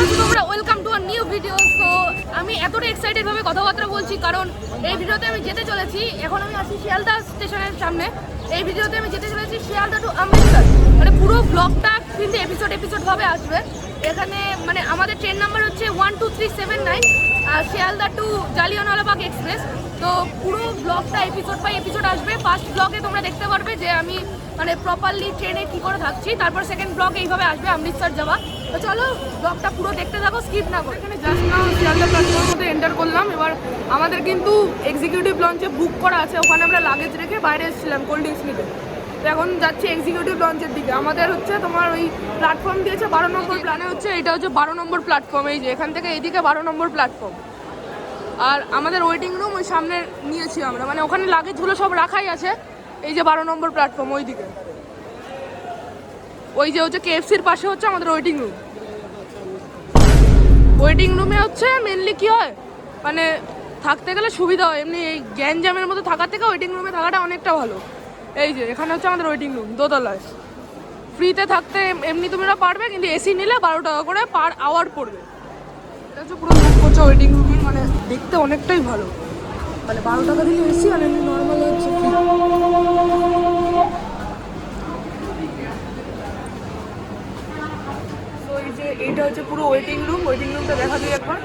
আছো তোমরা? Welcome to a new video. So আমি এতটা এক্সাইটেড ভাবে কথাবার্তা বলছি কারণ এই ভিডিওতে আমি যেতে চলেছি। এখন আমি আছি শিয়ালদা স্টেশনের সামনে। এই ভিডিওতে আমি যেতে চলেছি শিয়ালদা টু অমৃতসর। মানে পুরো ব্লগটা কিন্তু এপিসোড ভাবে আসবে। এখানে মানে আমাদের ট্রেন নাম্বার হচ্ছে 12379 শিয়ালদা টু জালিয়ানওয়ালাবাগ এক্সপ্রেস। তো পুরো ব্লগটা এপিসোড বাই এপিসোড আসবে। ফার্স্ট ব্লগে তোমরা দেখতে পারবে যে আমি মানে প্রপারলি ট্রেনে কী করে থাকছি, তারপর সেকেন্ড ব্লগ এইভাবে আসবে অমৃতসর যাওয়া। তো চলো ব্লগটা পুরো দেখতে থাকো, স্কিপ না করো। এখানে জাস্ট না শিয়ালদা প্ল্যাটফর্মের মধ্যে এন্টার করলাম। এবার আমাদের কিন্তু এক্সিকিউটিভ লঞ্চে বুক করা আছে, ওখানে আমরা লাগেজ রেখে বাইরে এসেছিলাম কোল্ড ড্রিঙ্কস নিতে। তো এখন যাচ্ছি এক্সিকিউটিভ লঞ্চের দিকে। আমাদের হচ্ছে তোমার ওই প্ল্যাটফর্ম দিয়েছে 12 নম্বর প্ল্যানে হচ্ছে, এটা হচ্ছে 12 নম্বর প্ল্যাটফর্ম। এই যে এখান থেকে এইদিকে 12 নম্বর প্ল্যাটফর্ম। আর আমাদের ওয়েটিং রুম ওই সামনে নিয়েছি আমরা, মানে ওখানে লাগেজগুলো সব রাখাই আছে। এই যে 12 নম্বর প্ল্যাটফর্ম, ওই দিকে ওই যে হচ্ছে কেএফসির পাশে হচ্ছে আমাদের ওয়েটিং রুম। ওয়েটিং রুমে হচ্ছে মেনলি কি হয়, মানে থাকতে গেলে সুবিধা হয়। এমনি এই গ্যাঞ্জামের মধ্যে থাকার থেকে ওয়েটিং রুমে থাকাটা অনেকটা ভালো। এই যে এখানে হচ্ছে আমাদের ওয়েটিং রুম, দোতলায়। ফ্রিতে থাকতে এমনি তোমরা পারবে, কিন্তু এসি নিলে 12 টাকা করে পার আওয়ার পড়বে। এটা হচ্ছে পুরো লুক করছে ওয়েটিং রুমের, মানে দেখতে অনেকটাই ভালো। মানে 12 টাকা দিলে এসি, আর এমনি নর্মাল হচ্ছে ফ্রি। তো এই যে এইটা হচ্ছে পুরো ওয়েটিং রুম। ওয়েটিং রুমটা দেখা দিই একবার।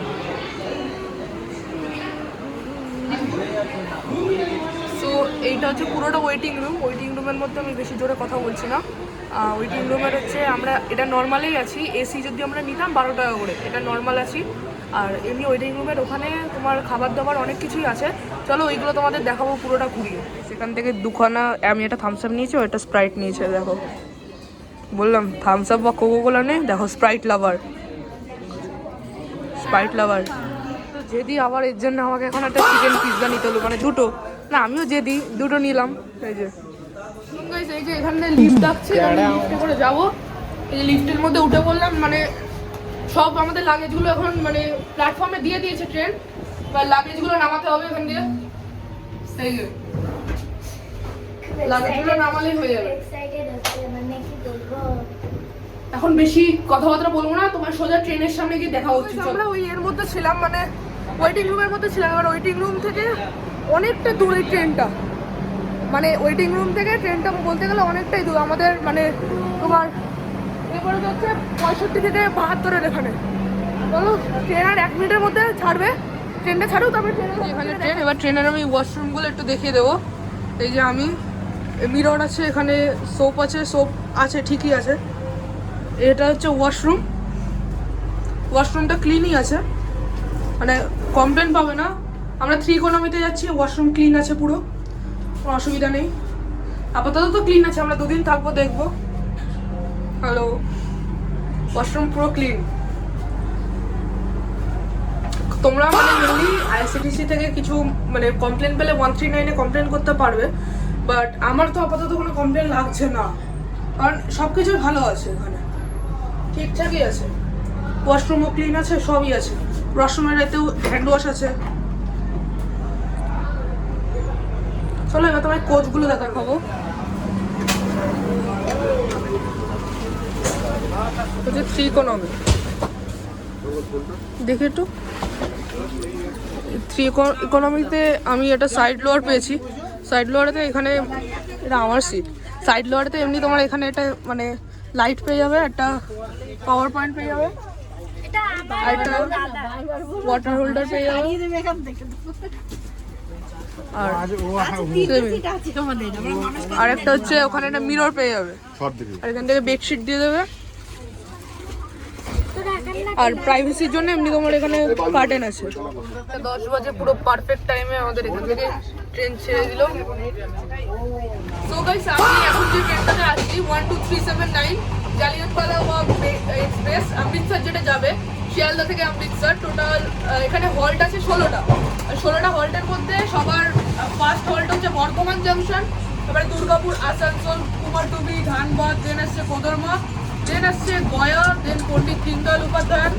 সো এইটা হচ্ছে পুরোটা ওয়েটিং রুম। ওয়েটিং রুমের মধ্যে আমি বেশি জোরে কথা বলছি না। ওয়েটিং রুমের হচ্ছে আমরা এটা নর্মালেই আছি। এসি যদি আমরা নিতাম 12 টাকা করে, এটা নর্মাল আছি। আর এমনি ওয়েটিং রুমের ওখানে তোমার খাবার দাবার অনেক কিছুই আছে। চলো ওইগুলো তোমাদের দেখাবো পুরোটা ঘুরিয়ে। সেখান থেকে দুখানা আমি একটা থামস আপ নিয়েছি, একটা স্প্রাইট নিয়েছে। দেখো বললাম থামস আপ বা কোকোকোলা নেই, দেখো স্প্রাইট লাভার, স্প্রাইট লাভার। তো যেদি আবার এর জন্য আমাকে এখন একটা চিকেন পিৎজা নিতে হলো, মানে দুটো না, আমিও যেদি দুটো নিলাম। এই যে এই যে এখানে লিফট ডাকছে, লিফটে করে যাবো। এই যে লিফটের মধ্যে উঠে পড়লাম। মানে সব আমাদের লাগেজগুলো এখন মানে প্ল্যাটফর্মে দিয়ে দিয়েছে ট্রেন, এবার লাগেজগুলো নামাতে হবে এখান দিয়ে। এই যে লাগেজগুলো নামালেই হয়ে যাবে। এখন বেশি কথাবার্তা বলবো না, তোমার সোজা ট্রেনের সামনে গিয়ে দেখা হচ্ছে। আমরা ওই এর মধ্যে ছিলাম, মানে ওয়েটিং রুমের মধ্যে ছিলাম। আর ওয়েটিং রুম থেকে অনেকটা দূরে ট্রেনটা, মানে ওয়েটিং রুম থেকে ট্রেনটা বলতে গেলে অনেকটাই দূর আমাদের। মানে তোমার এরপরে হচ্ছে 65 থেকে 72-এর এখানে। বলো ট্রেন আর 1 মিনিটের মধ্যে ছাড়বে, ট্রেনটা ছাড়ুক তারপরে এখানে ট্রেন। এবার ট্রেনের আমি ওয়াশরুমগুলো একটু দেখিয়ে দেবো। এই যে আমি মিরর আছে, এখানে সোপ আছে, সোপ আছে ঠিকই আছে। এটা হচ্ছে ওয়াশরুম, ওয়াশরুমটা ক্লিনই আছে, মানে কমপ্লেন পাবে না। আমরা 3 ইকোনমিতে যাচ্ছি, ওয়াশরুম ক্লিন আছে পুরো, কোনো অসুবিধা নেই। আপাতত তো ক্লিন আছে, আমরা 2 দিন থাকবো, দেখবো। হ্যালো, ওয়াশরুম পুরো ক্লিন। তোমরা মানে মেনলি আইআরসিটিসি থেকে কিছু মানে কমপ্লেন পেলে 139-এ কমপ্লেন করতে পারবে, বাট আমার তো আপাতত কোনো কমপ্লেন লাগছে না, কারণ সব কিছুই ভালো আছে এখানে, ঠিকঠাকই আছে। ওয়াশরুমও ক্লিন আছে, সবই আছে। ওয়াশরুমের এতেও হ্যান্ড ওয়াশ আছে। চলো এবার তোমার কোচগুলো দেখাবো। হচ্ছে 3 ইকোনমি, দেখে একটু। 3 ইকোনমিতে আমি একটা সাইড লোয়ার পেয়েছি। সাইড লোয়ারেতে এখানে এটা আমার সিট। সাইড লোয়ারেতে এমনি তোমার এখানে একটা মানে লাইট পেয়ে যাবে, একটা পাওয়ার পয়েন্ট পেয়ে যাবে, আর একটা ওয়াটার হোল্ডার পেয়ে যাবে, আর একটা হচ্ছে ওখানে একটা মিরর পেয়ে যাবে, আর এখান থেকে বেডশিট দিয়ে দেবে। আর প্রাইভেসির জন্য এমনি তোমার এখানে কার্টেন আছে। 10 বাজে পুরো পারফেক্ট টাইমে আমাদের এখান থেকে ট্রেন ছেড়ে দিল। সো গাইস আমি এখন যে ট্রেনটাতে আসছি 12379 জালিয়ানওয়ালাবাগ এক্সপ্রেস, অমৃতসর যেটা যাবে শিয়ালদা থেকে অমৃতসর। টোটাল এখানে হল্ট আছে 16টা। আর 16টা হল্টের মধ্যে সবার ফার্স্ট হল্ট হচ্ছে বর্ধমান জাংশন, তারপরে দুর্গাপুর, আসানসোল, কুমারটুলি, ধানবাদ, দেন আসছে কোদরমা, দেন আসছে গয়া, দেন পন্ডিত দীনদয়াল উপাধ্যায়,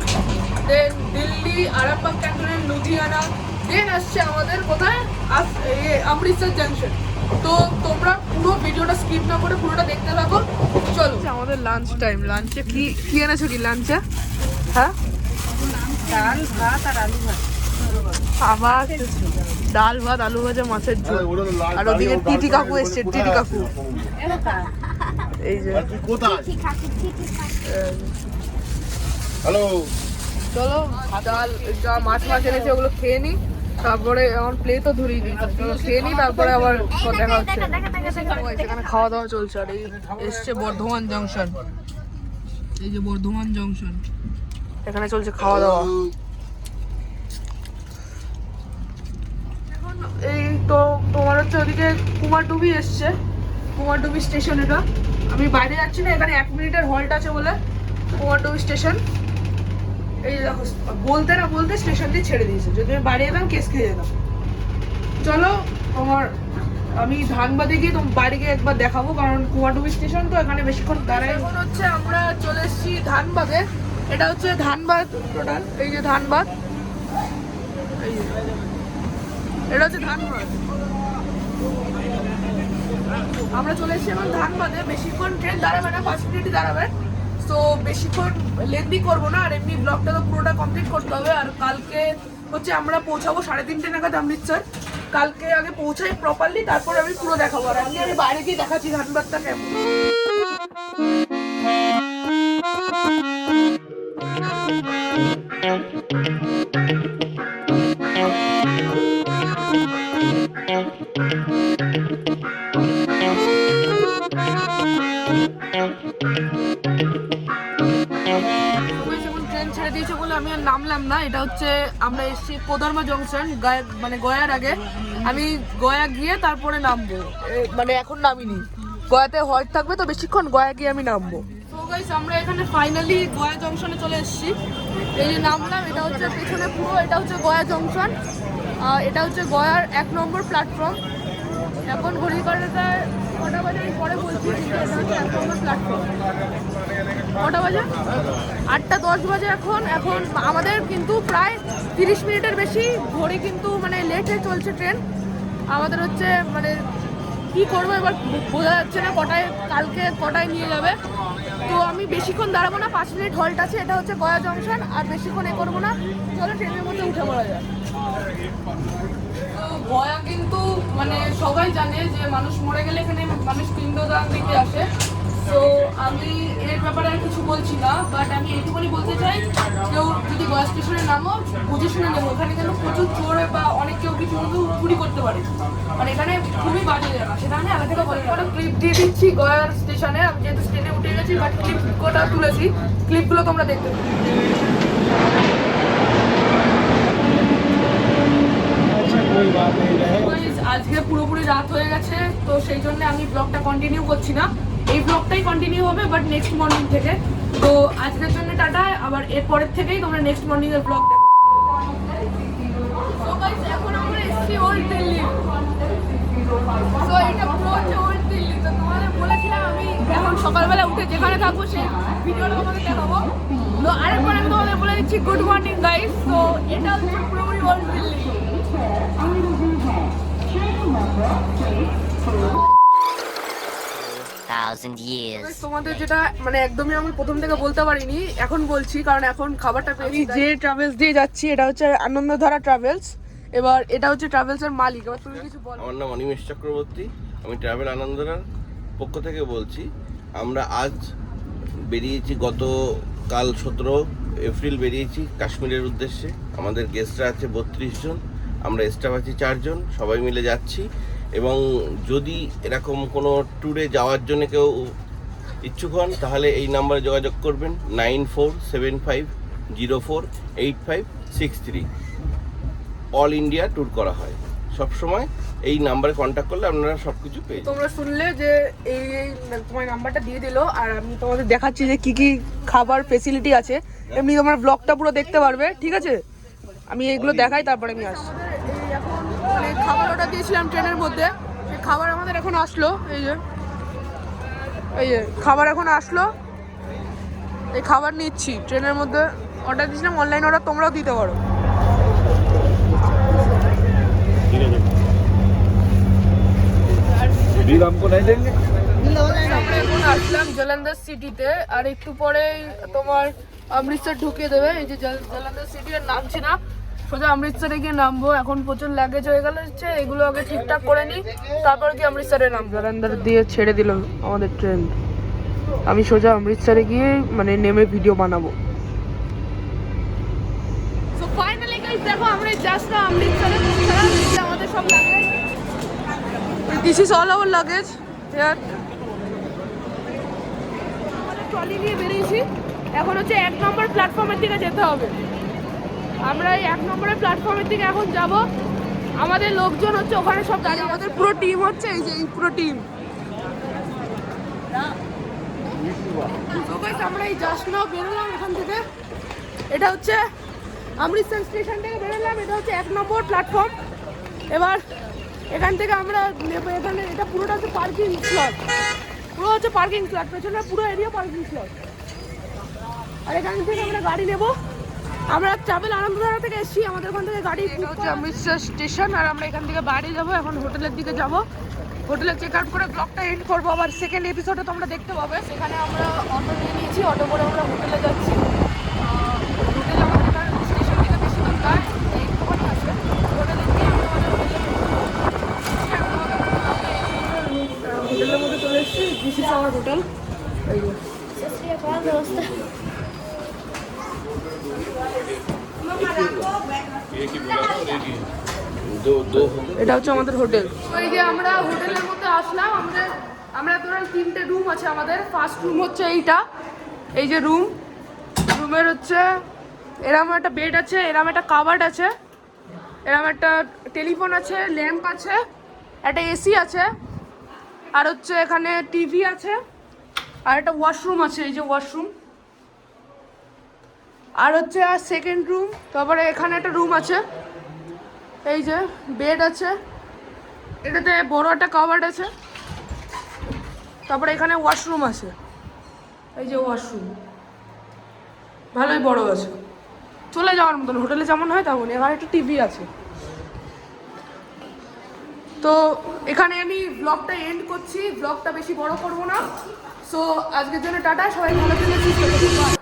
দেন দিল্লি, আরামবাগ ক্যান্টনমেন্ট, লুধিয়ানা, দেন আসছে আমাদের কোথায় অমৃতসর জাংশন। তো তোমরা পুরো ভিডিওটা স্কিপ না করে পুরোটা দেখতে থাকো। চলো আমাদের লাঞ্চ টাইম। লাঞ্চে কি এনেছো কি লাঞ্চে? হ্যাঁ ডাল ভাত আর আলু ভাত। আবার ডাল ভাত আলু ভাজা মাছের ঝোল। আর ওদিকে টিটি কাকু এসছে, টিটি কাকু এই যে। হ্যালো, চলো ডাল মাছ এনেছে, ওগুলো খেয়ে নি, তারপরে আমার প্লেটও ধরিয়ে দিই, খেয়ে নি, তারপরে আবার দেখা হচ্ছে। এখানে খাওয়া দাওয়া চলছে। আর এই এসছে বর্ধমান জংশন, এই যে বর্ধমান জংশন, এখানে চলছে খাওয়া দাওয়া। এখন এই তো তোমার হচ্ছে ওদিকে কুমারডুবি এসছে, কুমারডুবি স্টেশন। এটা আমি বাইরে যাচ্ছি না, এখানে 1 মিনিটের হল্ট আছে বলে কুমারডুবি স্টেশন। এই দেখো বলতে না বলতে স্টেশন দিয়ে ছেড়ে দিয়েছে, যদি আমি বাইরে যেতাম কেস খেয়ে যেতাম। চলো তোমার আমি ধানবাদে গিয়ে তোমার বাইরে গিয়ে একবার দেখাবো, কারণ কুমারডুবি স্টেশন তো এখানে বেশিক্ষণ দাঁড়ায়। এখন হচ্ছে আমরা চলে এসেছি ধানবাদে। এটা হচ্ছে ধানবাদ টোটাল, এই যে ধানবাদ, এই যে এটা হচ্ছে ধানবাদ। আমরা চলে এসেছি এখন ধানবাদে। বেশিক্ষণ ট্রেন দাঁড়াবে না, 5 মিনিটই দাঁড়াবে। তো বেশিক্ষণ লেন্দি করবো না, আর এমনি ব্লগটা তো পুরোটা কমপ্লিট করতে হবে। আর কালকে হচ্ছে আমরা পৌঁছাবো 3:30 নাগাদ অমৃতসর। কালকে আগে পৌঁছাই প্রপারলি, তারপর আমি পুরো দেখাবো। আর আমি বাইরে গিয়ে দেখাচ্ছি ধানবাদটা কেমন। ট্রেন ছেড়ে দিয়েছে বলে আমি আর নামলাম না। এটা হচ্ছে আমরা এসেছি কোদরমা জংশন, মানে গয়ার আগে। আমি গয়া গিয়ে তারপরে নামবো, মানে এখন নামিনি। গয়াতে হল্ট থাকবে তো বেশিক্ষণ, গয়া গিয়ে আমি নামবো। তো গাইস আমরা এখানে ফাইনালি গয়া জংশনে চলে এসেছি। এই যে নামলাম, এটা হচ্ছে পেছনে পুরো, এটা হচ্ছে গয়া জংশন। এটা হচ্ছে গয়ার 1 নম্বর প্ল্যাটফর্ম। এখন ঘড়ি কাটাটা কটা বাজে আমি পরে বলছি, কিন্তু এটা হচ্ছে 1 নম্বর প্ল্যাটফর্ম। কটা বাজে? 8:10 বাজে এখন। এখন আমাদের কিন্তু প্রায় 30 মিনিটের বেশি ঘড়ি কিন্তু মানে লেটে চলছে ট্রেন। আমাদের হচ্ছে মানে কি করবো এবার বোঝা যাচ্ছে না, কালকে কটায় নিয়ে যাবে। তো আমি বেশিক্ষণ দাঁড়াবো না, 5 মিনিট হল্ট আছে। এটা হচ্ছে গয়া জংশন, আর বেশিক্ষণ করবো না। চলো ট্রেনের মধ্যে উঠে পড়া যায়। তো গয়া কিন্তু মানে সবাই জানে যে মানুষ মরে গেলে এখানে মানুষ পিণ্ডদান দিতে আসে। তো আমি এর ব্যাপারে আর কিছু বলছি না, বাট আমি এইটুকুনি বলতে চাই, কেউ যদি গয়া স্টেশনে নামো বুঝে শুনে নেবো। এখানে কিন্তু প্রচুর চোর বা অনেক কেউ কিছু কিন্তু চুরি করতে পারে, মানে এখানে খুবই বাজে জায়গা। সেটা আমি আগে থেকে বলি। ক্লিপ দিয়ে দিচ্ছি গয়ার স্টেশনে, আমি যেহেতু স্টেশনে উঠে গেছি, বাট ক্লিপ কটা তুলেছি, ক্লিপগুলো তোমরা দেখতে পাবে। আজকে পুরোপুরি রাত হয়ে গেছে, তো সেই জন্য আমি ব্লগটা কন্টিনিউ করছি না। এই ব্লগটাই কন্টিনিউ হবে, বাট নেক্সট মর্নিং থেকে। তো আজকের জন্য টাটা, আবার এরপরের থেকেই তোমরা নেক্সট মর্নিং এর ব্লগ দেখো। এখন আমরা এসেছি ওল্ড দিল্লি। তো এটা পুরো হচ্ছে ওল্ড দিল্লি। তো তোমাদের বলেছিলাম আমি এখন সকালবেলা উঠে যেখানে থাকবো সেই ভিডিওটা তোমাদের দেখাবো। তো আরেকবার আমি তোমাদের বলে দিচ্ছি গুড মর্নিং গাইস। তো এটা হচ্ছে পুরোপুরি ওল্ড দিল্লি। তোমাদের যেটা মানে একদমই আমি প্রথম থেকে বলতে পারিনি, এখন বলছি, কারণ এখন খাবারটা পেয়েছি। যে ট্রাভেলস দিয়ে যাচ্ছি, এটা হচ্ছে আনন্দধারা ট্রাভেলস। এবার এটা হচ্ছে ট্রাভেলসের মালিক। এবার তুমি কিছু বলো। আমার নাম অনিমেষ চক্রবর্তী, আমি ট্রাভেল আনন্দধারার পক্ষ থেকে বলছি। আমরা আজ বেরিয়েছি, গতকাল 17 এপ্রিল বেরিয়েছি কাশ্মীরের উদ্দেশ্যে। আমাদের গেস্টরা আছে 32 জন, আমরা স্টাফ আছি 4 জন, সবাই মিলে যাচ্ছি। এবং যদি এরকম কোনো ট্যুরে যাওয়ার জন্য কেউ ইচ্ছুক হন, তাহলে এই নাম্বারে যোগাযোগ করবেন 9475048563। অল ইন্ডিয়া ট্যুর করা হয় সবসময়। এই নাম্বারে কন্ট্যাক্ট করলে আপনারা সব কিছু পেয়ে যাবেন। তোমরা শুনলে যে এই তোমার নাম্বারটা দিয়ে দিল, আর আমি তোমাদের দেখাচ্ছি যে কি কি খাবার ফেসিলিটি আছে। এমনি তোমার ব্লগটা পুরো দেখতে পারবে, ঠিক আছে? আমি এইগুলো দেখাই, তারপরে আমি আসছি। এখন মানে খাবার অর্ডার দিয়েছিলাম ট্রেনের মধ্যে, সেই খাবার আমাদের এখন আসলো। এই যে খাবার এখন আসলো, এই খাবার নিচ্ছি। ট্রেনের মধ্যে অর্ডার দিয়েছিলাম, অনলাইন অর্ডার তোমরাও দিতে পারো। আমরা এখন আসলাম জলন্ধর সিটিতে, আর একটু পরেই তোমার অমৃতসর ঢুকিয়ে দেবে। এই যে জলন্ধর সিটি আর নামছি না, সোজা অমৃতসরে গিয়ে নামবো। এখন প্রচুর লাগেজ হয়ে গেল হচ্ছে, এগুলো আগে ঠিকঠাক করে নিই, তারপর কি অমৃতসরে নামবো। জলন্ধর দিয়ে ছেড়ে দিল আমাদের ট্রেন। আমি সোজা অমৃতসরে গিয়ে মানে নেমে ভিডিও বানাবো। সো ফাইনালি গাইস দেখো আমরা জাস্ট না অমৃতসরে পৌঁছালাম। এই আমাদের সব luggage, this is all our luggage here. আমরা ট্রলি নিয়ে বেরিয়েছি, এখন হচ্ছে 1 নম্বর প্ল্যাটফর্মের দিকে যেতে হবে। আমরা এই 1 নম্বরের প্ল্যাটফর্মের দিকে এখন যাব। আমাদের লোকজন হচ্ছে ওখানে সব দাঁড়িয়ে, আমাদের পুরো টিম হচ্ছে এই যে এই পুরো টিম। আমরা এই জাস্ট নাও বেরোলাম এখান থেকে। এটা হচ্ছে অমৃতসর স্টেশন থেকে বেরোলাম, এটা হচ্ছে 1 নম্বর প্ল্যাটফর্ম। এবার এখান থেকে আমরা নেবো, এখানে এটা পুরোটা হচ্ছে পার্কিং স্লট, পুরো হচ্ছে পার্কিং স্লট, পেছনে পুরো এরিয়া পার্কিং স্লট। আর এখান থেকে আমরা গাড়ি নেব। আমরা ট্রাভেল আনন্দধারা থেকে এসেছি, আমাদের ওখান থেকে গাড়ি হচ্ছে অমৃতসর স্টেশন। আর আমরা এখান থেকে বাড়ি যাবো, এখন হোটেলের দিকে যাব। হোটেলে চেক আউট করে ব্লগটা এন্ড করবো। আবার সেকেন্ড এপিসোডে তোমরা দেখতে পাবে। সেখানে আমরা অটো নিয়ে নিয়েছি, অটো করে আমরা হোটেলে যাচ্ছি। হোটেল আমাদের এখানে স্টেশন থেকে বেশি দূর নয়, একটুখানি আছে। হোটেলে গিয়ে আমরা হোটেলের মধ্যে চলে এসেছি। This is our hotel. এই যে এটা হচ্ছে আমাদের হোটেল। এই যে আমরা হোটেলের মধ্যে আসলাম। আমরা টোটাল 3টে রুম আছে আমাদের। ফার্স্ট রুম হচ্ছে এইটা, এই যে রুমের হচ্ছে এরকম একটা বেড আছে, এরকম একটা কাবার্ড আছে, এরকম একটা টেলিফোন আছে, ল্যাম্প আছে, একটা এসি আছে, আর হচ্ছে এখানে টিভি আছে, আর একটা ওয়াশরুম আছে, এই যে ওয়াশরুম। আর হচ্ছে আর সেকেন্ড রুম, তারপরে এখানে একটা রুম আছে, এই যে বেড আছে, এটাতে বড় একটা কাভার্ড আছে, তারপরে এখানে ওয়াশরুম আছে, এই যে ওয়াশরুম ভালোই বড় আছে, চলে যাওয়ার মতন। হোটেলে যেমন হয় তেমন। এখানে একটা টিভি আছে। তো এখানে আমি ব্লগটা এন্ড করছি, ব্লগটা বেশি বড় করব না। সো আজকের জন্য টাটা, সবাই ভালো থেকে সুস্থ থাকুন।